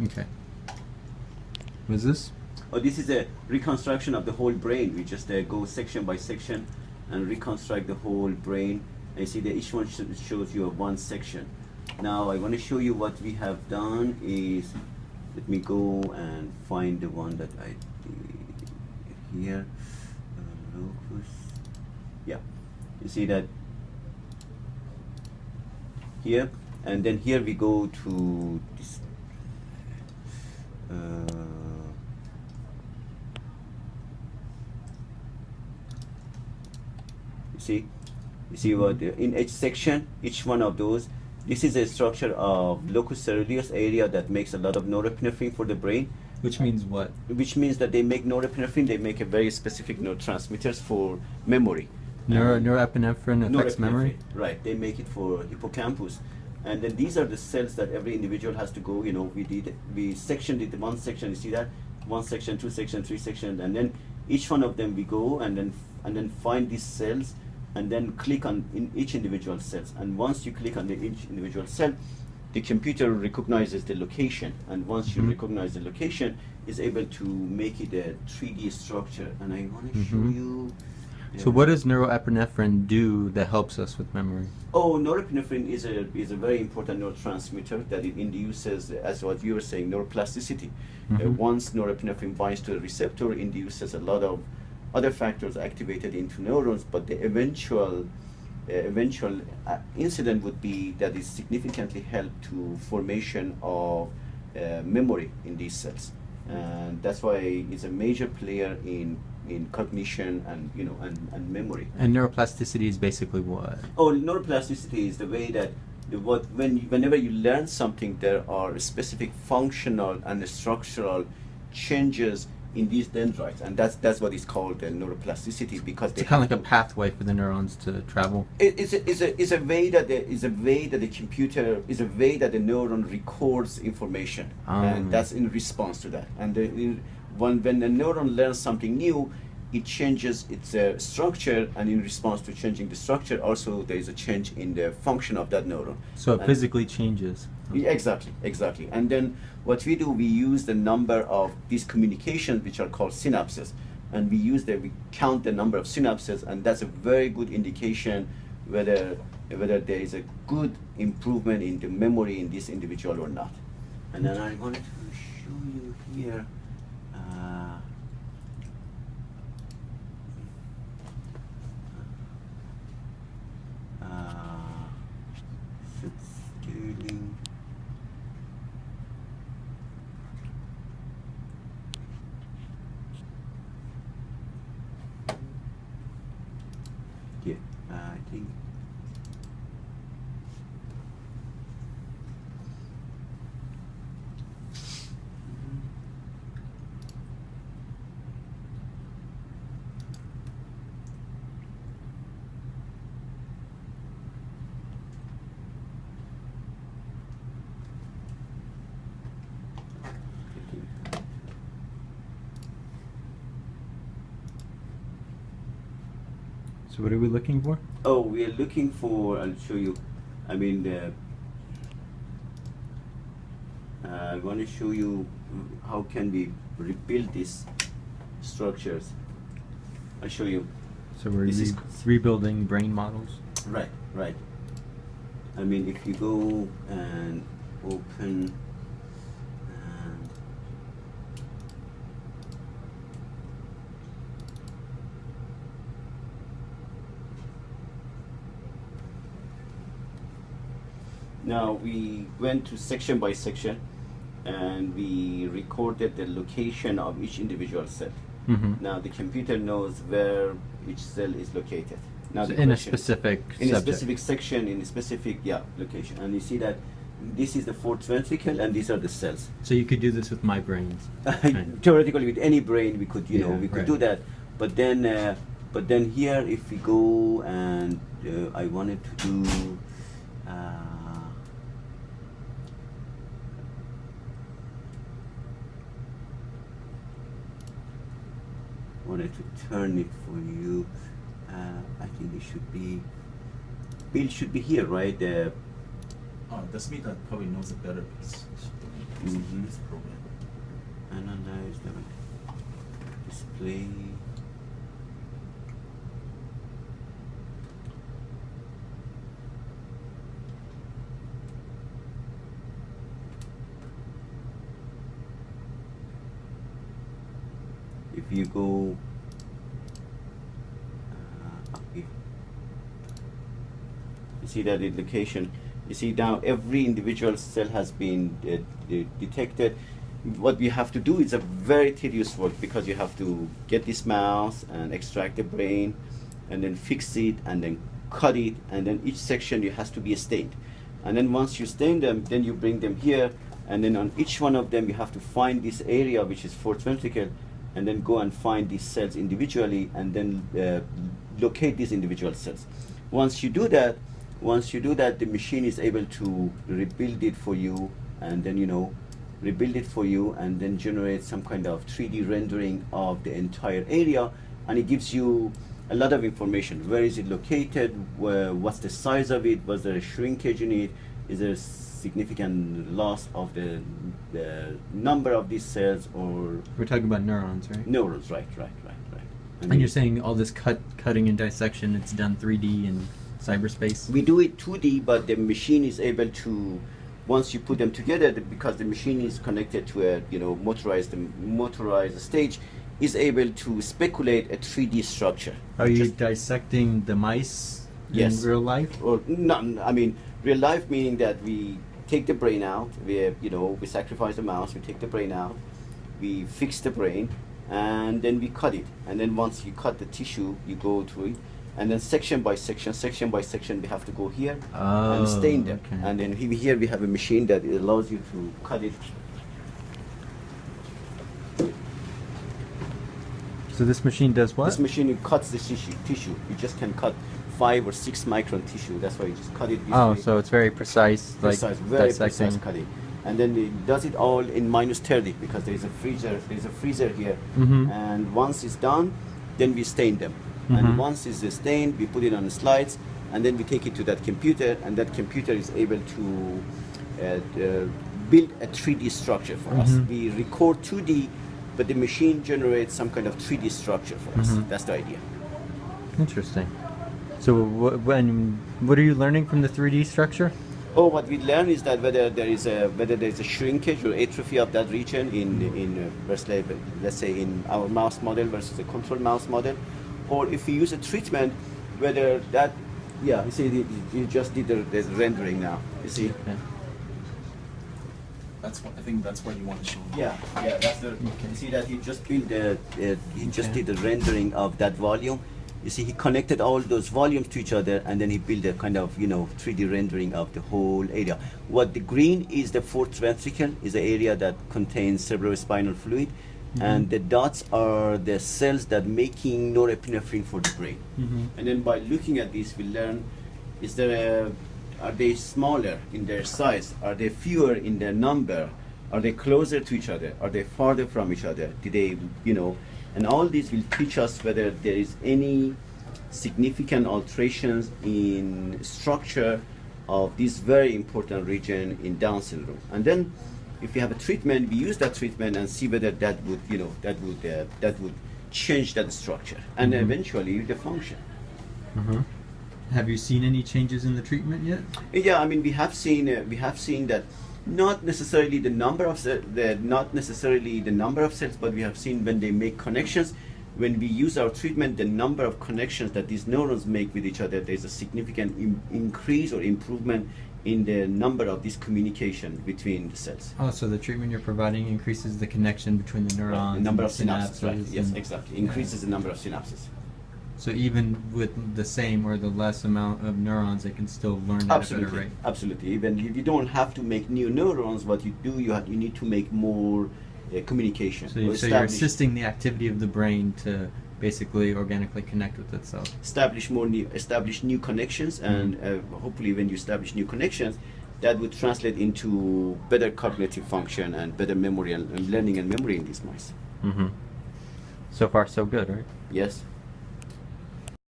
Okay. What is this? Oh, this is a reconstruction of the whole brain. We just go section by section and reconstruct the whole brain. And you see that each one shows you one section. Now I want to show you what we have done is, let me go and find the one that I did here. Locus. Yeah, you see that here, and then here we go to this. You see what in each section, each one of those, this is a structure of locus coeruleus area that makes a lot of norepinephrine for the brain. Which means what? Which means that they make norepinephrine, they make a very specific neurotransmitters for memory. Norepinephrine affects memory? Right, they make it for hippocampus. And then these are the cells that every individual has to go, you know, we sectioned it, one section, you see that? One section, two section, three section, and then each one of them we go and then find these cells and then click on in each individual cells. And once you click on each individual cell, the computer recognizes the location, and once you recognize the location, is able to make it a 3D structure. And I want to show you. So what does norepinephrine do that helps us with memory? Oh, norepinephrine is a very important neurotransmitter that it induces, as what you were saying, neuroplasticity. Once norepinephrine binds to a receptor, induces a lot of other factors activated into neurons, but the eventual incident would be that it significantly help to formation of memory in these cells, and that's why it's a major player in cognition and and memory. And neuroplasticity is basically what? Oh, neuroplasticity is the way that whenever you learn something, there are specific functional and structural changes in these dendrites, and that's what is called neuroplasticity, because it's kind of like a pathway for the neurons to travel. It's a way that the computer is a way that the neuron records information, and that's in response to that. And when the neuron learns something new, it changes its structure, and in response to changing the structure, also there is a change in the function of that neuron. So it physically changes. Yeah, exactly. And then what we do, we use the number of these communications, which are called synapses, and we count the number of synapses, and that's a very good indication whether there is a good improvement in the memory in this individual or not. And then I wanted to show you here. Scaling. Yeah, I think. So what are we looking for? Oh, we are looking for, I'll show you, I mean, I want to show you how can we rebuild these structures. I'll show you. So we're rebuilding brain models? Right. I mean, if you go and open, now we went to section by section, and we recorded the location of each individual cell. Now the computer knows where each cell is located. Now so in a specific section, in a specific location, and you see that this is the fourth ventricle, and these are the cells. So you could do this with my brains. Theoretically, with any brain, we could do that. But then here, if we go and I wanted to do. Wanted to turn it for you. I think it should be. Bill should be here, right? That's me that probably knows it better. Mhm. This program. Analyze the display. If you go up here, you see that in location. You see now every individual cell has been detected. What we have to do is a very tedious work, because you have to get this mouse and extract the brain and then fix it and then cut it, and then each section you has to be stained. And then once you stain them, then you bring them here, and then on each one of them you have to find this area which is fourth ventricle, and then go and find these cells individually, and then locate these individual cells. Once you do that, the machine is able to rebuild it for you, and then rebuild it for you, and then generate some kind of 3D rendering of the entire area, and it gives you a lot of information. Where is it located? What's the size of it? Was there a shrinkage in it? Is there significant loss of the number of these cells? Or We're talking about neurons, right? neurons, right. And you're saying all this cutting and dissection, it's done 3D in cyberspace? We do it 2D, but the machine is able to, once you put them together, because the machine is connected to a motorized stage, is able to speculate a 3D structure. Are you dissecting the mice Yes. in real life? Or no, I mean real life, meaning that we take the brain out. We sacrifice the mouse. We take the brain out. We fix the brain, and then we cut it. And then once you cut the tissue, you go through it, and then section by section, we have to go here and stain them. Okay. And then here we have a machine that allows you to cut it. So this machine does what? This machine cuts the tissue. You just can cut 5 or 6 micron tissue. That's why you just cut it this way. So it's very precise, Very dissecting. precise cutting. And then it does it all in -30, because there is a freezer here. Mhm. And once it's done, then we stain them. And Mhm. once it's stained, we put it on the slides, and then we take it to that computer, and that computer is able to build a 3D structure for us. Mhm. We record 2D, but the machine generates some kind of 3D structure for us. Mhm. That's the idea. Interesting. So what are you learning from the 3D structure? Oh, what we learn is that whether there is a shrinkage or atrophy of that region in let's say in our mouse model versus a control mouse model, or if we use a treatment, whether that, you see, you just did the rendering now. You see. Okay. I think that's what you want to show. Yeah, that's the. You see that he just built did the rendering of that volume. You see, he connected all those volumes to each other, and then he built a kind of 3D rendering of the whole area. What the green is, the fourth ventricle, is the area that contains cerebrospinal fluid, and the dots are the cells that making norepinephrine for the brain. And then by looking at this, we learn: are they smaller in their size? Are they fewer in their number? Are they closer to each other? Are they farther from each other? Do they, and all these will teach us whether there is any significant alterations in structure of this very important region in Down syndrome. And then, if we have a treatment, we use that treatment and see whether that would change that structure and eventually the function. Have you seen any changes in the treatment yet? Yeah, I mean, we have seen that not necessarily the number of cells, but we have seen when they make connections. When we use our treatment, the number of connections that these neurons make with each other, there's a significant increase or improvement in the number of this communication between the cells. Oh, so the treatment you're providing increases the connection between the neurons. The number of and synapses, right? Yes, and- exactly. Increases the number of synapses. So even with the same or the less amount of neurons, they can still learn at a better rate. Absolutely. Even you don't have to make new neurons. What you do, you need to make more communication. So you're assisting the activity of the brain to basically organically connect with itself. Establish new connections, and hopefully when you establish new connections, that would translate into better cognitive function and better memory and learning and memory in these mice. So far, so good, right? Yes.